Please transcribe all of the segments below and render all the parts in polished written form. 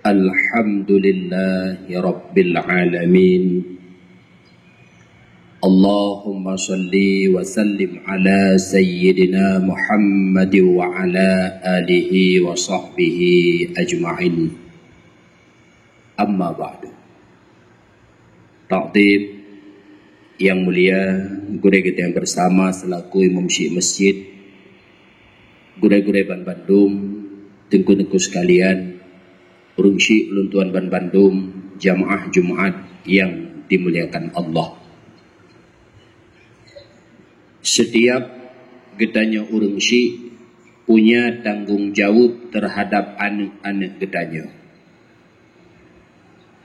Alhamdulillahi Rabbil Alamin. Allahumma salli wa sallim ala Sayyidina Muhammad wa ala alihi wa sahbihi ajma'in. Amma ba'du. Ta'zim yang mulia, guru kita yang bersama selaku Imam Syekh Masjid, guru-guru Ban Bandung, tengku-tengku sekalian, urung Syekh Luntuan Ban Bandung, jamaah Jumat yang dimuliakan Allah. Setiap gedanya urung Syekh punya tanggung jawab terhadap anak-anak gedanya.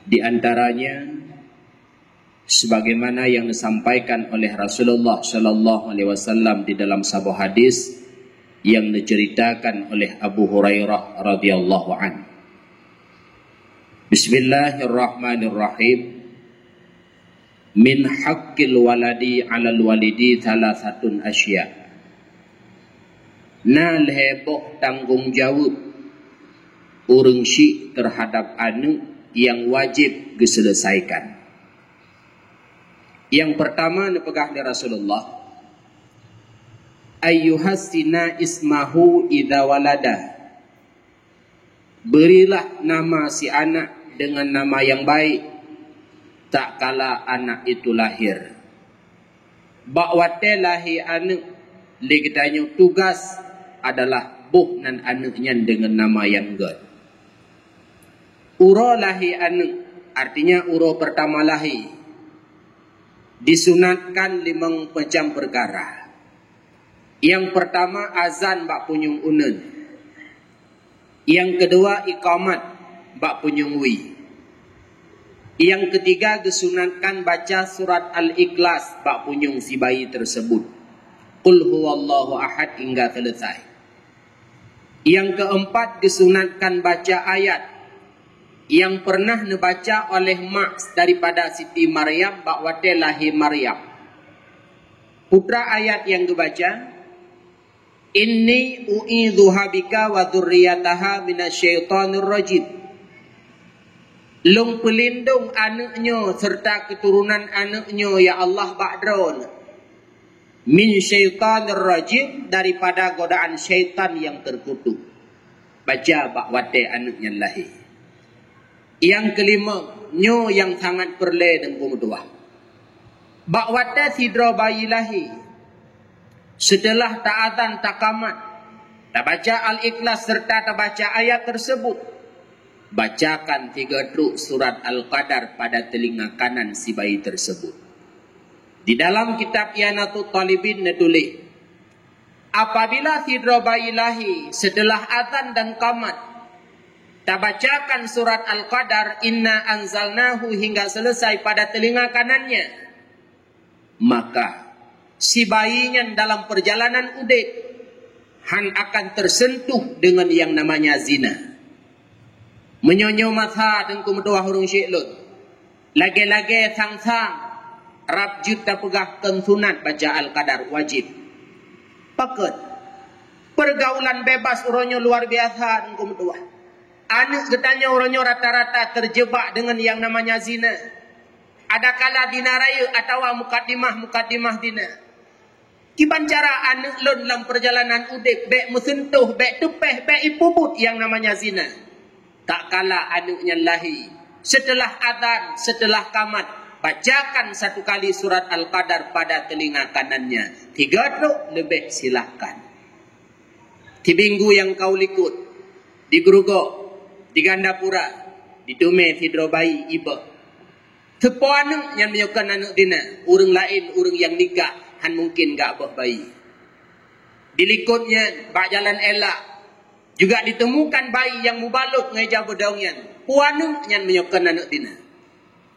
Di antaranya sebagaimana yang disampaikan oleh Rasulullah sallallahu alaihi wasallam di dalam sebuah hadis yang diceritakan oleh Abu Hurairah radhiyallahu anhu. Bismillahirrahmanirrahim. Min haqqil waladi 'alal walidi thalathatun asya. Nal heboh tanggung jawab urang Syekh terhadap anak yang wajib diselesaikan. Yang pertama dipegah dari Rasulullah, ayyuhassina ismahu idza walada. Berilah nama si anak dengan nama yang baik tak kala anak itu lahir. Bakwate lahi anak ligitanya tugas adalah buh nan anaknya dengan nama yang god. Uro lahi anak artinya uro pertama lahi disunatkan 5 macam perkara. Yang pertama azan bak punyung unen. Yang kedua iqamat bak punyung wi. Yang ketiga disunatkan baca surat Al-Ikhlas bak punyung si bayi tersebut. Qul huwallahu ahad hingga selesai. Yang keempat disunatkan baca ayat yang pernah dibaca oleh mak daripada Siti Maryam bakwate lahi Maryam. Putra ayat yang dibaca, inni u'idzuha bika wa dzurriyyataha minasyaitonir rajim. Lung pelindung anaknya serta keturunan anaknya ya Allah ba'dron min syaitanir rajim, daripada godaan syaitan yang terkutuk. Baca bakwate anaknya lahir. Yang kelima, nyo yang sangat perle dan kumudua. Bakwate sidra bayi lahir. Setelah ta'adzan takamat, tak baca Al-Ikhlas serta tak baca ayat tersebut, bacakan 3 truk surat Al-Qadar pada telinga kanan si bayi tersebut. Di dalam kitab Ianatul Talibin ditulis, apabila sidra bayi lahir setelah azan dan qamat, tak bacakan surat Al-Qadar inna anzalnahu hingga selesai pada telinga kanannya, maka si bayinya dalam perjalanan udik akan tersentuh dengan yang namanya zina. Menyonyo matha dan kumudua hurung syi'lut. Lagi-lagi sang-sang rab juta pegah sunat baca Al-Qadar wajib. Paket pergaulan bebas uronyo luar biasa dan kumudua. Anak getanya uronyo rata-rata terjebak dengan yang namanya zina. Ada kala dina raya atau mukaddimah dina. Kiban cara anak lon dalam perjalanan udik bek mesentuh, bek tepeh, bek ipubut yang namanya zina. Tak kala anaknya lahir, setelah adzan, setelah qamat, bacakan 1 kali surat Al-Qadar pada telinga kanannya. 3 truk lebih silahkan. Di minggu yang kau likut, di Grogol, di Gandapura, di Dume sidro bayi iba. Tepo anak yang menyukan anak dina, urang lain, urang yang nikah, han mungkin gak abah bayi. Dilikutnya, bak jalan elak, juga ditemukan bayi yang mubalut ngeja bedongyan. Puanu yang menyukan anak dina.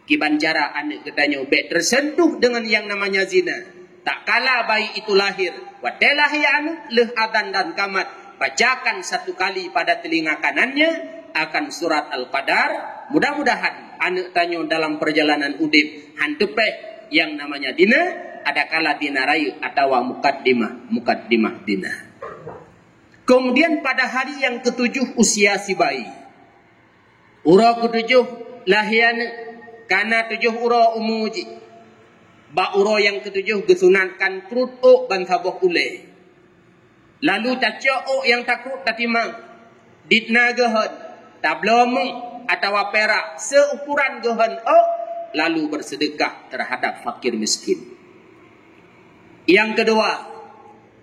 Kiban cara anak katanya bek tersentuh dengan yang namanya zina. Tak kala bayi itu lahir, wadelahi anak leh adzan dan qamat, bacakan 1 kali pada telinga kanannya akan surat Al-Qadar. Mudah-mudahan anak tanya dalam perjalanan udip hantepeh yang namanya dina, ada kala dina raya atau mukaddimah dina. Kemudian pada hari yang ke-7 usia si bayi, Ura ketujuh lahian kana tujuh ura umuji. Ba ura yang ketujuh gesunatkan krut o ban saboh ule. Lalu taca o yang takrut tatimang. Ditna gehon tablomeng atau perak seukuran gehon o lalu bersedekah terhadap fakir miskin. Yang kedua,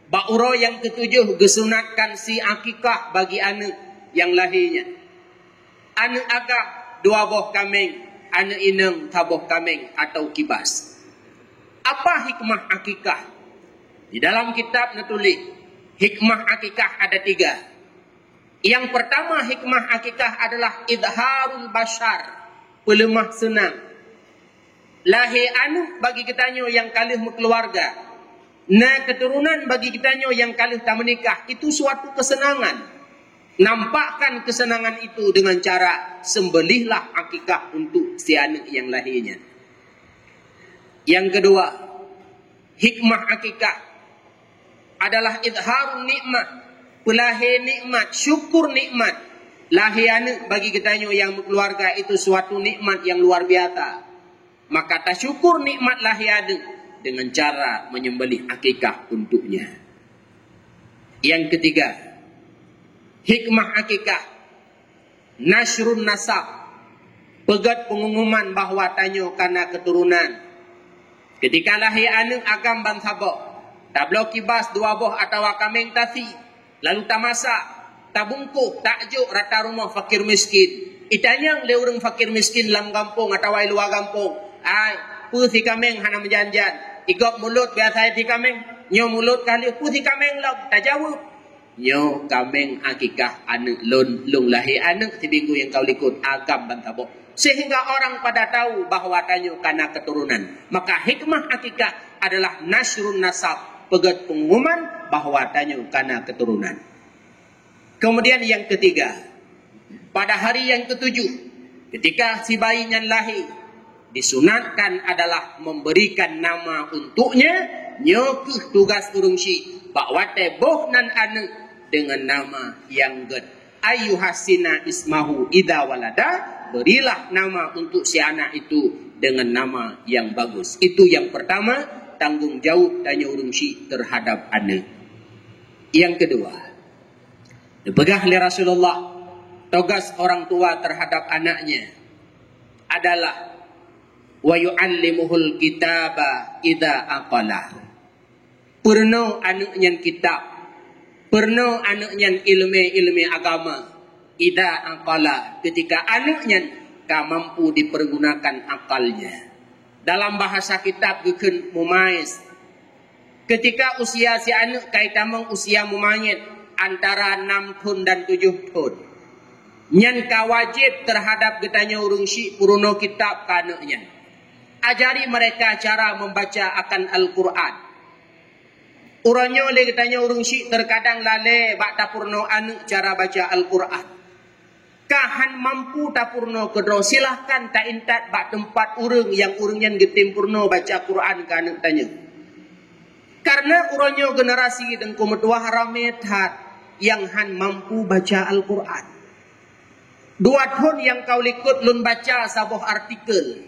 ba ura yang ketujuh gesunatkan si akikah bagi anak yang lahirnya. Anak agak dua boh kambing, anak inang taboh kambing atau kibas. Apa hikmah akikah? Di dalam kitab nutulis hikmah akikah ada 3. Yang pertama hikmah akikah adalah idharul bashar, pelemah senang. Lahir anak bagi kitanya yang kalih berkeluarga, na keturunan bagi kitanya yang kalih tak menikah, itu suatu kesenangan. Nampakkan kesenangan itu dengan cara sembelihlah akikah untuk si anak yang lahirnya. Yang kedua, hikmah akikah adalah idharun nikmat, pelahir nikmat, syukur nikmat. Lahir anak bagi kitanya yang berkeluarga itu suatu nikmat yang luar biasa. Maka tak syukur nikmat lahir anak dengan cara menyembelih akikah untuknya. Yang ketiga, hikmah akikah nasrun nasab, pegat pengumuman bahawa tanyo kana keturunan. Ketika lahir anak agam ban sabok, tak blok kibas dua boh atau kambing tasi, lalu tak masak, tak bungkuk, tak juk rata rumah fakir miskin. Itanyang le urang fakir miskin dalam kampung atau luar kampung. Ai, pusi kambing hana menjanjan. Igok mulut biasa ti kambing, nyo mulut kali pusi kambing lok tak jawab. Nyo kambing akikah anak lung lahir anak seminggu yang kau likut agam ban sabok. Sehingga orang pada tahu bahawa tanyo kana keturunan. Maka hikmah akikah adalah nasrun nasab, pegat pengumuman bahawa tanyo kana keturunan. Kemudian yang ketiga, pada hari yang ketujuh, ketika si bayinya lahir, disunatkan adalah memberikan nama untuknya. Nyokuh tugas urung si bahawa teboh nan anak dengan nama yang ged. Ayyuhasina ismahu idha walada, berilah nama untuk si anak itu dengan nama yang bagus. Itu yang pertama, tanggung jawab tanya urung si terhadap anak. Yang kedua, dipegang oleh Rasulullah, tugas orang tua terhadap anaknya adalah wa yu'allimuhul kitaba idza aqala. Perno anaknya kitab, perno anaknya ilmu agama. Idza aqala, ketika anaknya ka mampu dipergunakan akalnya. Dalam bahasa kitab geukeun mumais. Ketika usia si anak kaitamang usia mumayit antara 6 tahun dan 7 tahun. Nyan ka wajib terhadap getanya urung si puruno kitab ka anaknya. Ajari mereka cara membaca akan Al-Quran. Uranyo le getanya urung si terkadang lale bak tapurno anak cara baca Al-Quran. Kahan mampu tapurno kedro silahkan tak intat bak tempat urang yang urangnya getimpurno baca Quran ka anak tanya. Karena uranyo generasi dan kumetuah ramethat yang han mampu baca Al-Quran. 2 tahun yang kau likut lun baca sebuah artikel.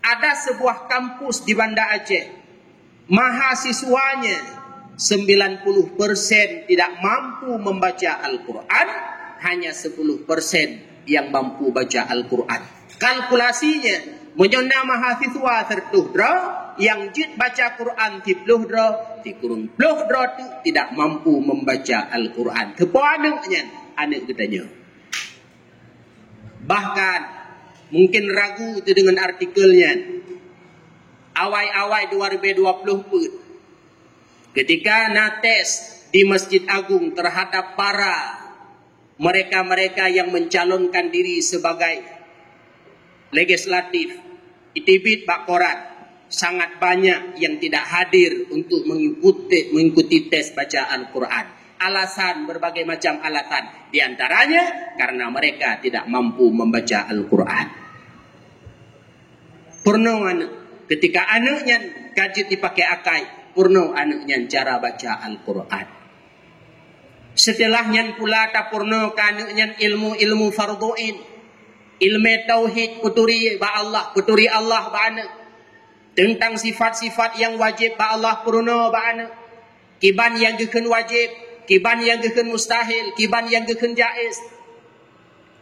Ada sebuah kampus di Banda Aceh. Mahasiswanya 90% tidak mampu membaca Al-Quran. Hanya 10% yang mampu baca Al-Quran. Kalkulasinya, menyona mahasiswa tertuhdra yang jid baca Quran ti pluhdra, ti kurung pluhdra tu tidak mampu membaca Al-Quran. Tepo anaknya, anak katanya. Bahkan mungkin ragu itu dengan artikelnya. Awal-awal 2020 ketika nates di Masjid Agung terhadap para mereka-mereka yang mencalonkan diri sebagai legislatif, itibit bakorat, sangat banyak yang tidak hadir untuk mengikuti tes baca Al-Quran. Alasan, berbagai macam alasan. Di antaranya karena mereka tidak mampu membaca Al-Quran. Purno anak, ketika anaknya kajit dipakai akai, purno anaknya cara baca Al-Quran. Setelahnya pula tak purno kanaknya ilmu-ilmu fardu'in. ilmu tauhid puturi ba Allah, puturi Allah ba anak. Tentang sifat-sifat yang wajib ba Allah puruna ba anak. Kiban yang geken wajib, kiban yang geken mustahil, kiban yang geken jaiz.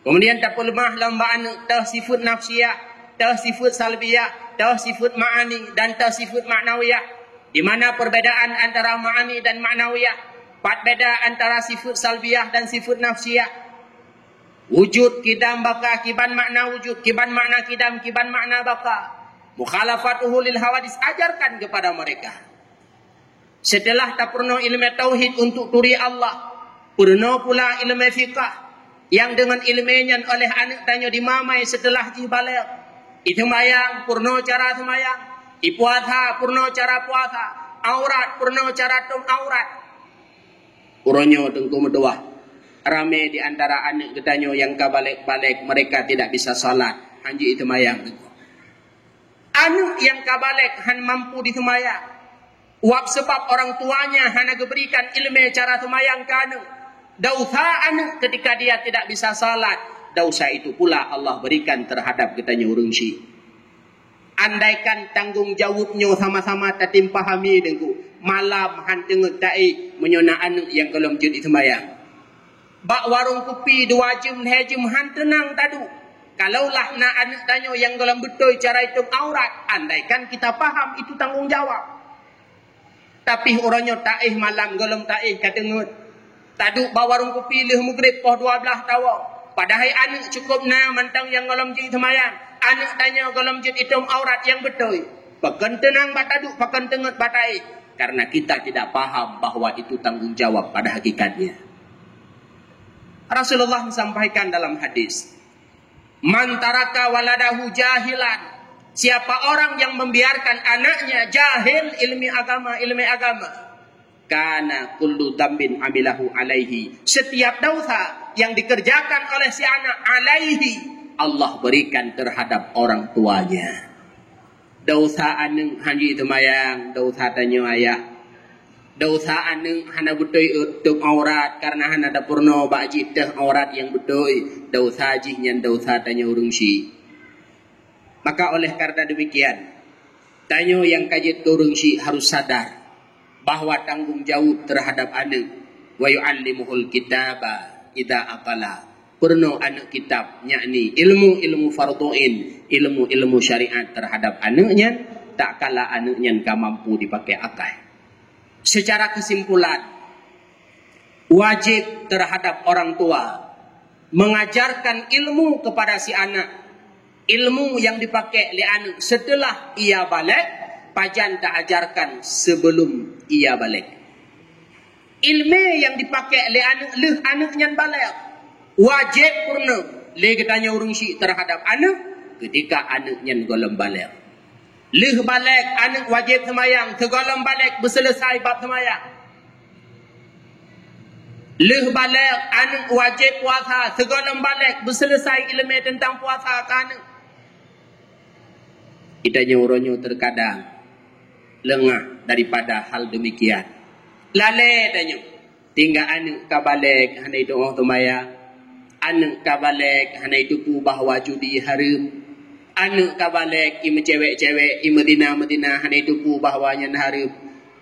Kemudian tak lemah lamba anak tah sifat nafsiyah, tah sifat salbiyah, tah sifat ma'ani dan tah sifat ma'nawiyah. Di mana perbedaan antara ma'ani dan ma'nawiyah? Beda antara sifat salbiyah dan sifat nafsiyah. Wujud kidam baka, kiban makna wujud, kiban makna kidam, kiban makna baka. Mukhalafatuhu lil hawadis, ajarkan kepada mereka. Setelah tak pernah ilmu tauhid untuk turi Allah, pernah pula ilmu fiqah yang dengan ilmunya oleh anak tanya dimamai setelah jibalik. Itu mayang purno cara semayang, ipuatha purno cara puasa, aurat purno cara tum aurat. Uronyo tengku medoah. Ramai di antara anak ketanyo yang kabalik-balik mereka tidak bisa salat. Hanji itu mayang. Anak yang kabalik han mampu di semayang. Wab sebab orang tuanya hanya diberikan ilmu cara semayang ke anak. Dausa anak ketika dia tidak bisa salat. Dausa itu pula Allah berikan terhadap ketanyo urungsi. Andaikan tanggungjawabnya sama-sama tatim pahami dengku. Malam han tengok ta'i menyona anak yang kalau jadi sembahyang. Bak warung kopi 2 jam 3 jam han tenang tadu. Kalaulah nak anak tanya yang kalau betul cara itu aurat, andaikan kita paham itu tanggungjawab. Tapi orangnya ta'i malam golong ta'i katengut. Tadu bak warung kopi leh maghrib poh 12 tawa. Padahal anak cukup na mantang yang kalau jadi sembahyang. Anak tanya kalau jadi itu aurat yang betul. Pakan tenang batadu, pakan tengut batai. Karena kita tidak paham bahwa itu tanggung jawab pada hakikatnya. Rasulullah menyampaikan dalam hadis, man taraka waladahu jahilan, siapa orang yang membiarkan anaknya jahil ilmu agama, kana kullu dambin amilahu alaihi, setiap dosa yang dikerjakan oleh si anak alaihi, Allah berikan terhadap orang tuanya. Dosa aneng hanji temayang, dosa tanya ayah. Dosa aneng hana betul untuk aurat karena hana ada purno bajib teh aurat yang betul. Dosa jihnya dosa tanya urungsi. Maka oleh karena demikian, tanya yang kajit urungsi harus sadar bahwa tanggung jawab terhadap aneng. Wa yu'allimuhul kitaba idza aqala. Purno anak kitab, yakni ilmu farduin, ilmu syariat terhadap anaknya, tak kala anaknya ka mampu dipakai akal. Secara kesimpulan, wajib terhadap orang tua mengajarkan ilmu kepada si anak, ilmu yang dipakai oleh anak setelah ia balik, pajan tak ajarkan sebelum ia balik. Ilmu yang dipakai oleh anaknya balik, wajib purna le tanya urung si terhadap anak ketika anaknya golong balik. Leh balik anak wajib semayang, tegolong balik berselesai bab semayang. Leh balik anak wajib puasa, tegolong balik berselesai ilmu tentang puasa ke anak. Kita nyuruhnya terkadang lengah daripada hal demikian. Lalai tanya, tinggal anak kabalik hanya itu orang semayang. Anak kabalik hanya itu pu bahawa judi haram. Anak kabalik ima cewek-cewek ima Medina hanya itu pu bahawanya haram.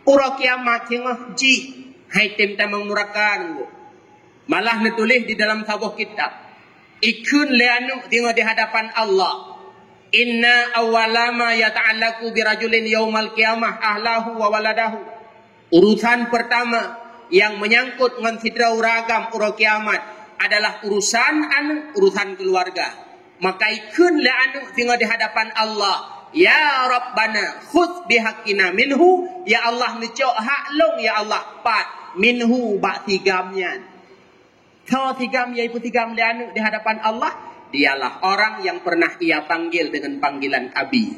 Ura kiamat tengah ji hai tem tamang murakan. Malah ditulis di dalam sebuah kitab. Ikun le anu tengok di hadapan Allah. Inna awwalama yata'allaku birajulin yaumal qiyamah ahlahu wa waladahu. Urusan pertama yang menyangkut dengan fitrah ragam ura kiamat adalah urusan anak, urusan keluarga. Maka ikun le anu tengok di hadapan Allah. Ya Rabbana khudh bihaqqina minhu, ya Allah necok hak long ya Allah pat minhu bak tigamnya. Kau tigam iaitu tigam le anu di hadapan Allah. Dialah orang yang pernah ia panggil dengan panggilan abi.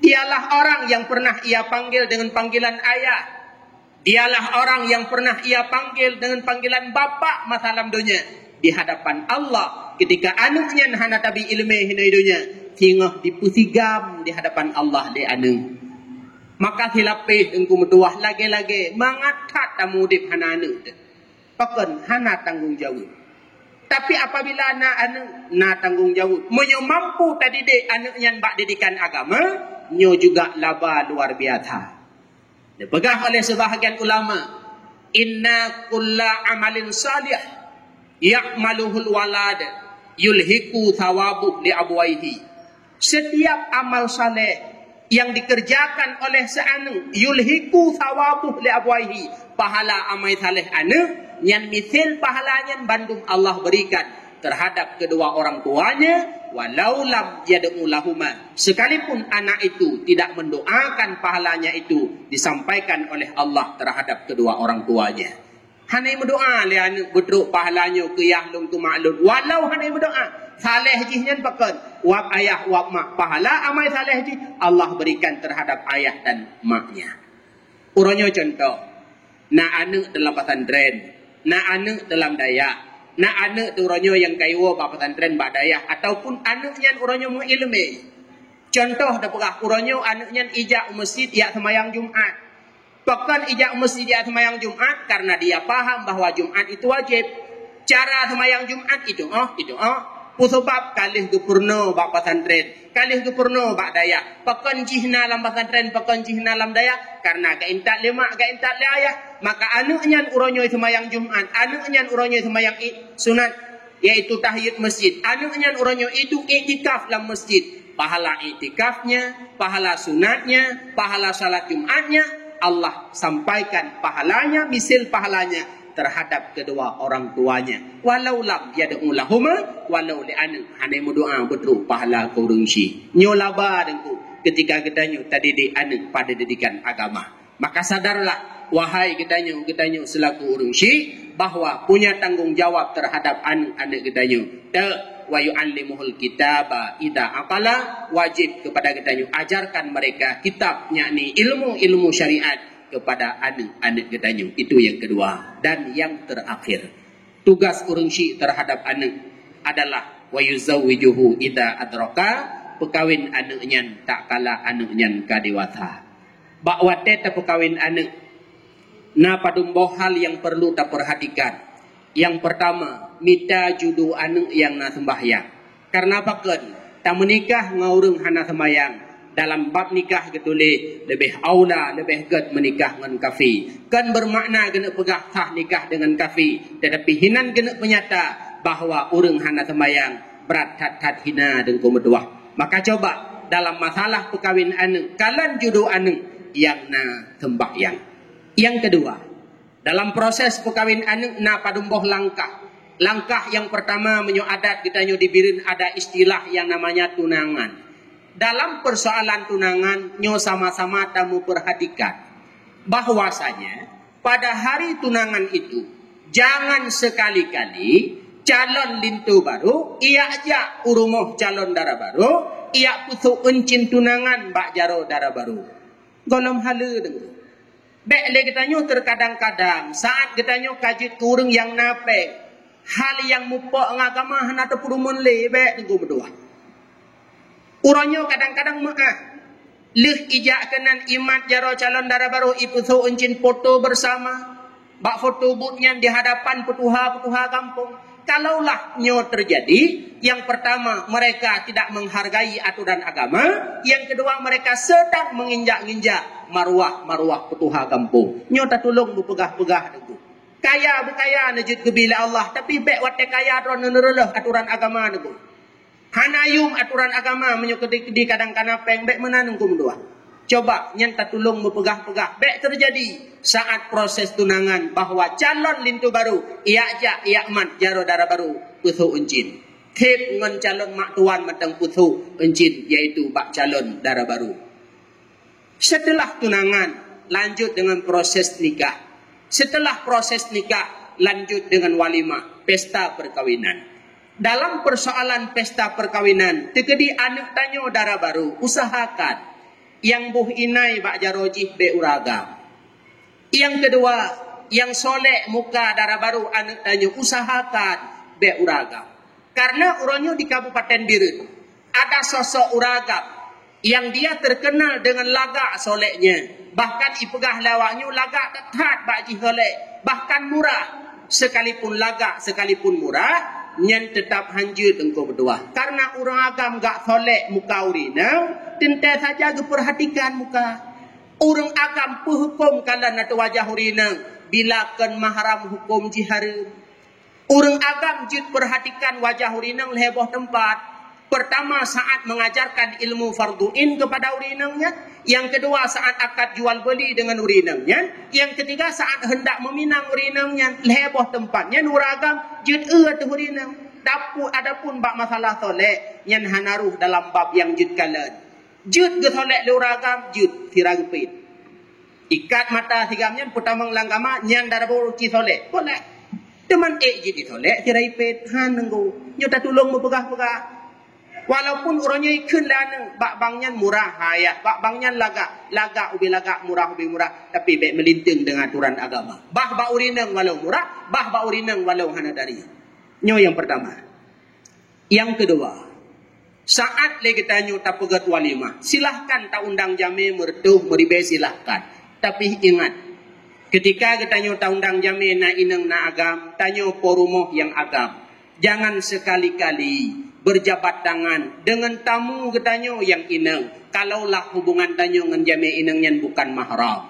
Dialah orang yang pernah ia panggil dengan panggilan ayah. Dialah orang yang pernah ia panggil dengan panggilan bapa masa dalam dunia. Di hadapan Allah ketika anaknya hana tabi ilmu hina dunia, tingah dipusigam di hadapan Allah di anu. Maka silapih engku meduah lagi-lagi mangatat tamu dip hana anu. Paken hana tanggung jawab. Tapi apabila anak na tanggungjawab, menyo mampu tadi dek anak yang bak didikan agama, nyo juga laba luar biasa. Dipegah oleh sebahagian ulama, inna kulla amalin salih ya'maluhul walad yulhiku thawabuh li abwaihi. Setiap amal saleh yang dikerjakan oleh seanu yulhiku thawabuh li abwaihi, pahala amal saleh anu yang misal pahalanya bandung Allah berikan terhadap kedua orang tuanya, walau lam yad'u lahuma, sekalipun anak itu tidak mendoakan pahalanya itu disampaikan oleh Allah terhadap kedua orang tuanya. Hanai berdoa le anak bedruk pahalanya ke yahlum tu maklum, walau hanai berdoa saleh jihnya pakan wab ayah wab mak, pahala amal saleh ji Allah berikan terhadap ayah dan maknya. Uronyo contoh, na anak dalam pesantren, na anak dalam daya, na anak tu uronyo yang kaiwa ba pesantren ba daya, ataupun anaknya uronyo mu ilmu. Contoh dah pegah uronyo anaknya ijak masjid ya sembahyang Jumat. Pakan ijak masjid ya sembahyang Jumat karena dia paham bahawa Jumat itu wajib. Cara sembahyang Jumat itu sebab kalih gupurno bak pesantren, kalih gupurno bak daya. Pakan jihna lam pesantren, pakan jihna lam daya karena keintak lima, keintak ayah. Maka anaknya uronyo sembahyang Jumat, anaknya uronyo sembahyang sunat yaitu tahiyat masjid. Anaknya uronyo itu iktikaf dalam masjid. Pahala iktikafnya, pahala sunatnya, pahala salat Jumatnya Allah sampaikan pahalanya, misal pahalanya terhadap kedua orang tuanya. Walau lam yad'u lahuma, walau li anu hanai berdoa betul pahala kau rungsi. Nyolaba dengku ketika kedanyu tadi di anu pada didikan agama. Maka sadarlah wahai kedanyu selaku rungsi bahwa punya tanggungjawab terhadap anak kedanyu. Wa yu'allimuhul kitaba idza aqala, wajib kepada kedanyu ajarkan mereka kitab, yakni ilmu syariat kepada anak kedanyu. Itu yang kedua. Dan yang terakhir, tugas urungsi terhadap anak adalah wa yuzawwijuhu idza adraka, pekawin anaknya tak kala anaknya kadewasa. Bak wate ta pekawin anak na padumboh hal yang perlu ta perhatikan. Yang pertama, mita judu anak yang na sembahyang. Karena paken tak menikah ngaurung hana sembahyang. Dalam bab nikah getulih lebih aula, lebih get menikah dengan kafi. Kan bermakna kena pegah sah nikah dengan kafi, tetapi hinan kena penyata bahawa urang hana sembahyang berat tat hina dan kumedua. Maka coba dalam masalah perkawin anak, kalan judu anak yang na sembahyang. Yang kedua, dalam proses perkawin anak na padumboh langkah. Langkah yang pertama menyo adat kita nyo dibirin ada istilah yang namanya tunangan. Dalam persoalan tunangan nyo sama-sama tamu perhatikan bahwasanya pada hari tunangan itu jangan sekali-kali calon lintu baru ia aja urumoh calon dara baru ia putu encin tunangan bak jaro dara baru. Golom halu dengu. Bek le kita nyo terkadang-kadang saat kita nyo kajit kurung yang nape hal yang mupok ngagama hana tepurumun le bek dengu berdua. Uronyo kadang-kadang maah leh ijak kenan imat jaro calon dara baru iputu encin foto bersama bak foto butnya di hadapan petuha kampung. Kalaulah nyo terjadi, yang pertama mereka tidak menghargai aturan agama, yang kedua mereka sedang menginjak-injak maruah petuha kampung. Nyo tak tolong berpegah-pegah degu. Kaya bukaya najud kebila Allah, tapi bek wate kaya ron nenerelah aturan agama degu. Hanayum aturan agama menyukedi kadang-kadang peng bek menanung kumdua. Coba nyanta tolong berpegah-pegah. Bek terjadi saat proses tunangan bahawa calon lintu baru ia mat jaro dara baru putu encin. Tip ngon calon mak tuan matang putu encin yaitu bak calon dara baru. Setelah tunangan lanjut dengan proses nikah. Setelah proses nikah lanjut dengan walimah, pesta perkawinan. Dalam persoalan pesta perkawinan, tekedi anak tanyo dara baru usahakan yang buh inai bak jarojih be uraga. Yang kedua, yang soleh muka dara baru anak tanya usahakan be uraga. Karena uronyo di Kabupaten Biren ada sosok uraga yang dia terkenal dengan lagak solehnya. Bahkan ipegah lawaknya lagak tetap bak jiholek, bahkan murah. Sekalipun lagak, sekalipun murah, nyan tetap hanjut engkau berdua. Karena orang agam gak solek muka urinang, tentu saja perhatikan muka. Orang agam hukum kalau nak wajah urinang, bila kan mahram hukum jiharim. Orang agam jut perhatikan wajah urinang leheboh tempat. Pertama saat mengajarkan ilmu farduin kepada urinangnya. Yang kedua saat akad jual beli dengan urinangnya. Yang ketiga saat hendak meminang urinangnya. Leheboh tempatnya nuragam jut tu urinang. Adapun bak masalah tolek yang hanaruh dalam bab yang jut kalan. Jut ke tolek nuragam jut tiragpit. Ikat mata tigamnya pertama langgama yang darabur ki tolek. Boleh. Teman jut ditolek tiragpit han nenggu. Nyota tolong mepegah-pegah. Walaupun orangnya ikut lah bak bangnya murah hayah, bak bangnya lagak ubi lagak murah ubi murah, tapi baik melinting dengan aturan agama. Bah bak urinang walau murah, bah bak urinang walau hana dari. Nyo yang pertama. Yang kedua, saat lagi tanya tak pegat walimah, silahkan tak undang jami mertuh meribe silahkan. Tapi ingat, ketika kita tanya tak undang jami na inang na agam, tanya porumoh yang agam. Jangan sekali-kali berjabat tangan dengan tamu katanya yang inang. Kalaulah hubungan tanyo dengan jami inangnya bukan mahram.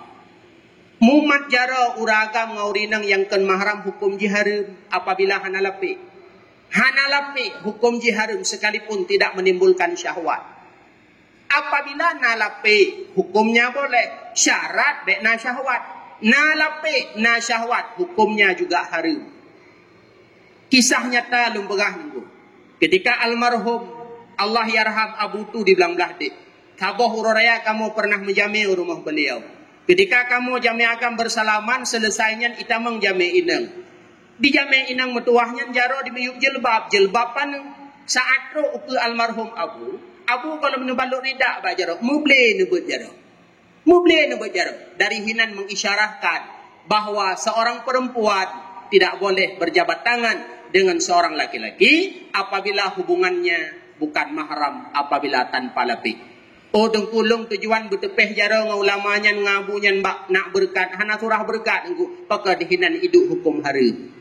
Mumat jara uragam ngaurinang yang kan mahram hukum jiharim apabila hanalapi. Hanalapi hukum jiharim sekalipun tidak menimbulkan syahwat. Apabila nalapi hukumnya boleh. Syarat bek na syahwat. Nalapi na syahwat hukumnya juga harim. Kisah nyata lumbegah minggu. Ketika almarhum Allah yarham Abu Tu dibilang belah dik. Kaboh ururaya kamu pernah menjami rumah beliau. Ketika kamu jami akan bersalaman selesainya itamang jami inang. Di jami inang metuahnya jaro di meyuk jilbab. Jilbaban saat roh ke almarhum Abu. Abu kalau menubaluk ridak bak jaro. Muble nebut jaro. Muble nebut jaro. Dari hinan mengisyarahkan bahawa seorang perempuan tidak boleh berjabat tangan dengan seorang laki-laki apabila hubungannya bukan mahram, apabila tanpa lebih. Oh dengkulung tujuan bertepeh jara dengan ulamanya ngabunya nak berkat hana surah berkat engku pakai dihinan hidup hukum hari.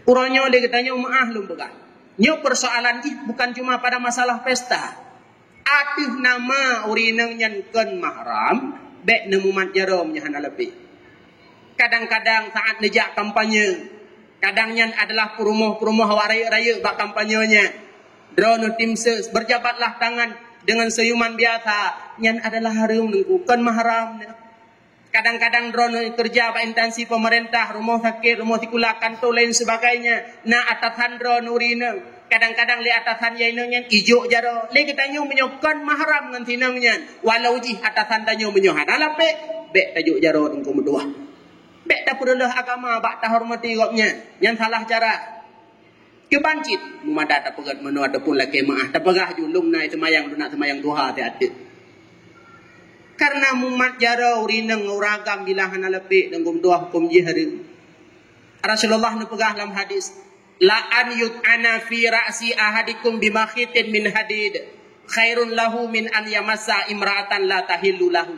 Urangnya dia katanya maaf lum begal. Nyo persoalan ini bukan cuma pada masalah pesta. Atif nama urinang nyankan mahram bek nemu mat jara hana lebih. Kadang-kadang saat nejak kampanye kadangnya adalah perumuh-perumuh raya-raya bak kampanyenya. Drone tim ses berjabatlah tangan dengan senyuman biasa. Yang adalah harum bukan mahram. Kadang-kadang drone kerja bak instansi pemerintah, rumah sakit, rumah sekolah, kantor lain sebagainya. Na atasan drone urina. Kadang-kadang li atasan yainanya ijo jaro. Li kita nyu menyokan mahram dengan tinamnya. Walau jih atasan tanyo menyohan alape bek tajuk jaro engko medua. Bek tak perlulah agama bak tak hormati gopnya. Yang salah cara. Kebancit. Mumada tak pegat menu ataupun laki maah. Tak pegah julung na semayang nak semayang duha tiada. Karena mumat jara urinang uragam bila hana lebih dan gum dua hukum jihari. Rasulullah nu pegah dalam hadis. La an yut'ana fi ra'si ahadikum bimakhitin min hadid. Khairun lahu min an yamassa imra'atan la tahillu lahu.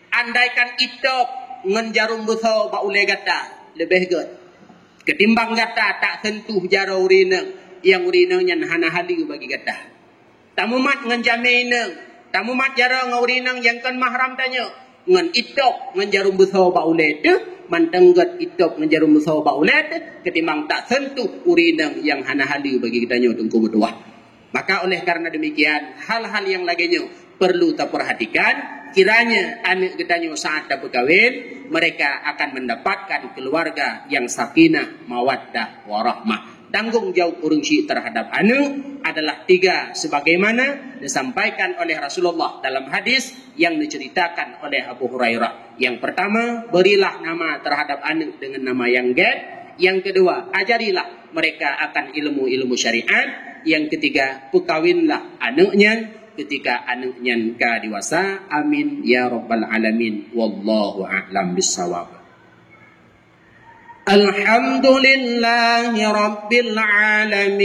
Andaikan itop ngan jarum besar bak ulai gata lebih good ketimbang gata tak sentuh jara urinang yang urinangnya hana hali bagi gata tamumat ngan jaminang tamumat jara ngan urinang yang kan mahram tanya ngan itop ngan jarum besar bak ulai tu mantenggat itop ngan jarum besar bak ulai tu ketimbang tak sentuh urinang yang hana hali bagi kita nyo tunggu berdua. Maka oleh karena demikian hal-hal yang lainnya perlu kita perhatikan. Kiranya anak kita saat dah berkahwin, mereka akan mendapatkan keluarga yang sakinah, mawaddah, warahmah. Tanggung jawab orang syik terhadap anak adalah 3 sebagaimana disampaikan oleh Rasulullah dalam hadis yang diceritakan oleh Abu Hurairah. Yang pertama, berilah nama terhadap anak dengan nama yang gad. Yang kedua, ajarilah mereka akan ilmu-ilmu syariat. Yang ketiga, perkawinlah anaknya ketika anaknya ka dewasa. Amin ya rabbal alamin. Wallahu a'lam bissawab. Alhamdulillahi rabbil alamin.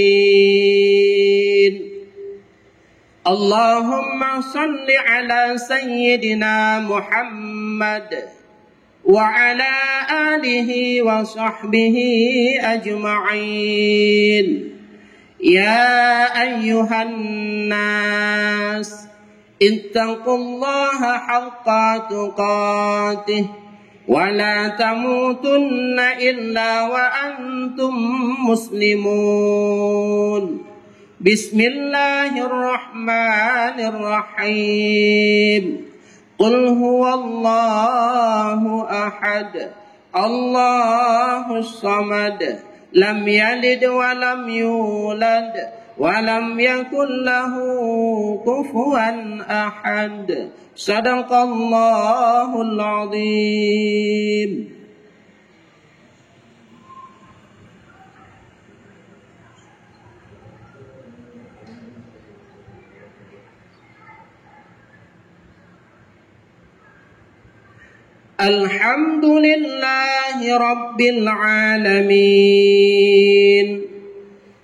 Allahumma salli ala sayyidina Muhammad وعلى آله وصحبه أجمعين. يا أيها الناس اتقوا الله حق تقاته ولا تموتن إلا وأنتم مسلمون. بسم الله الرحمن الرحيم. قل هو الله أحد الله الصمد لم يلد ولم يولد ولم يكن له كفوا أحد. صدق الله العظيم. الحمد لله رب العالمين.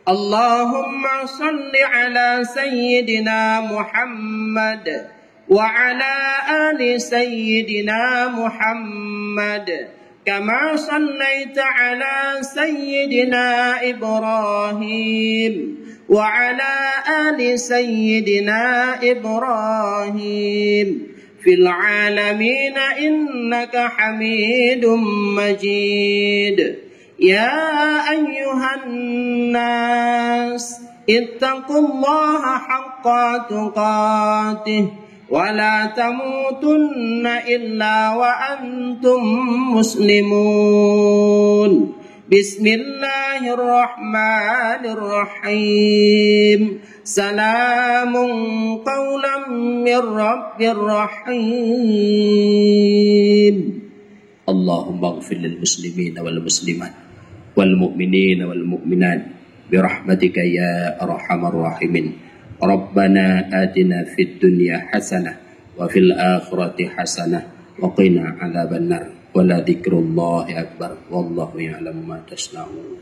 اللهم صل على سيدنا محمد وعلى آل سيدنا محمد كما صليت على سيدنا إبراهيم وعلى آل سيدنا إبراهيم في العالمين إنك حميد مجيد. يا أيها الناس اتقوا الله حق تقاته ولا تموتن إلا وأنتم مسلمون. بسم الله الرحمن الرحيم. سلام قولا من رب رحيم. اللهم اغفر للمسلمين والمسلمات والمؤمنين والمؤمنات برحمتك يا أرحم الراحمين. ربنا آتنا في الدنيا حسنة وفي الآخرة حسنة وقنا عذاب النار. ولذكر الله أكبر والله يعلم ما تصنعون.